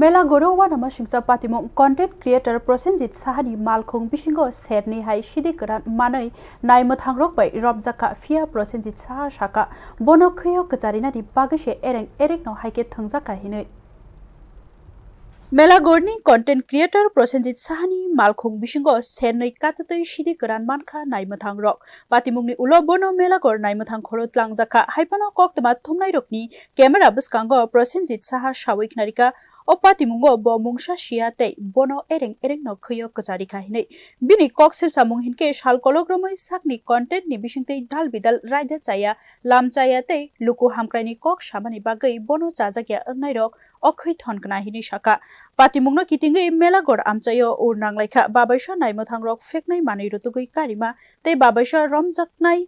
Mela goro wa nama singsa patimong content creator Prosenjit Sahani malkhung bisingo serni hai sidi keran manai nai mathangrok bai robjaka fia Prosenjit Saha saka bono khyo kacharina di bagese erek no haike thangjaka hinai Mela gorni content creator Prosenjit Sahani malkhung bisingo sernai katatoi sidi keran mankha nai mathangrok patimungni ulo bono mela gor nai mathang khoro tlangjaka haipano koktama thumnai rokni camera buskango Prosenjit Saha shawik narika Opatimungo bo mungsa siate bono ereng no khyo kachari khahinai bini koksil samung hinke shal kologromai sakni content ni bisingtei dal bidal raida chaya lam chayate luku hamkraini kok samani bagai bono chajakya angnai rok okhoi thonkna hini saka patimungno kitingei melagor amchayo urnanglaikha babaisa naimotang rok feknai manai rotugui karima tei babaisa romjaknai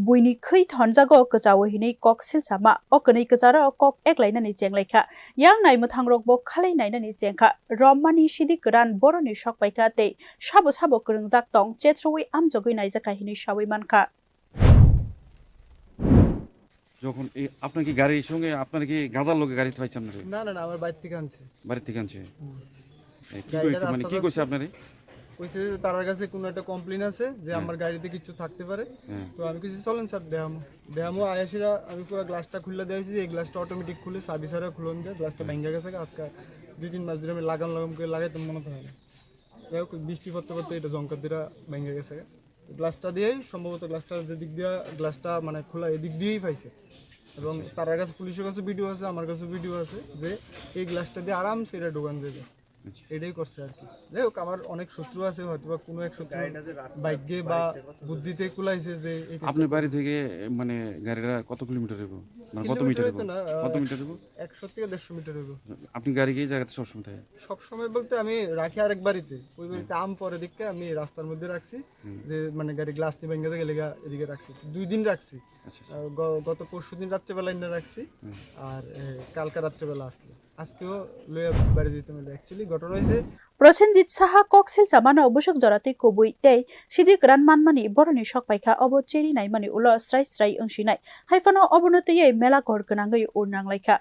buini khoi thonjago kachawo hinai kok silsama okanai kachara kok eklainani chenglaikha yang naimotang rok bo khalai nainani chengkha rommani sidi keran boroni sokpaika tei sabo krengjak tong chetroi amjogoi naijaka hinai sawi mankha যখন এই আপনার কি গাড়ির সঙ্গে আপনার কি গাজার লোকে গাড়ি পাইছেন না না না আমার বাড়ি থেকে আনছে কি কইছে আপনারে কইছে তার কাছে কোনো একটা কমপ্লেইন আছে যে আমার গাড়িতে কিছু থাকতে পারে তো আমি কইছি চলেন স্যার দেখামো আয়াসিরা আমি পুরো গ্লাসটা খুলে দিয়েছি এই গ্লাসটা অটোমেটিক খুলে সার্ভিসারে খুলন দেয় গ্লাসটা ভেঙে গেছে আজকে 2-3 মাস ধরে আমি লাগাম করে লাগাইতে মনে হয় যাই হোক বৃষ্টি পড়তে এটা জঙ্কার দিয়ে ভেঙে গেছে গ্লাসটা দিয়েই সম্ভবত গ্লাসটা যেদিক দিয়ে গ্লাসটা মানে খোলা এদিক দিয়েই পাইছে এবং তার কাছে পুলিশের কাছে ভিডিও আছে আমার কাছে ভিডিও আছে যে এই গ্লাসটা দিয়ে আরামসে এটা ঢোকান যাবে এটাই করছে আর কি যাই হোক আমার অনেক শত্রু আছে হয়তো বা কোনো এক শত্রু বাইকে বা বুদ্ধিতে কুলাইছে যে আপনার বাড়ি থেকে মানে গাড়িটা কত কিলোমিটার হবে মানে কত মিটার হবে 100 থেকে 150 মিটার হবে আপনি গাড়ি কি জায়গাতে সবসময় থাকে সবসময় বলতে আমি রাখি আরেক বাড়িতে ওই বাড়িতে আম পরে দেখে আমি রাস্তার মধ্যে রাখছি যে মানে গাড়ি গ্লাস নিয়ে ভেঙে গেলে এদিকে রাখছি 2 দিন রাখছি গত পরশুদিন রাত্রেবেলা এনে রাখছি আর কালকে রাত্রেবেলা আসলে আজকেও লইয়া বাড়ি যেতে মিলে অ্যাকচুয়ালি ঘটনা হয়েছে Prosenjit Saha koksil chamana obusok jorate kobui tei sidi gran manmani boroni sokpaikha obo cheri naimani ulo srai ongsinai haifano obonotei mela gor gwnangoi urnanglaikha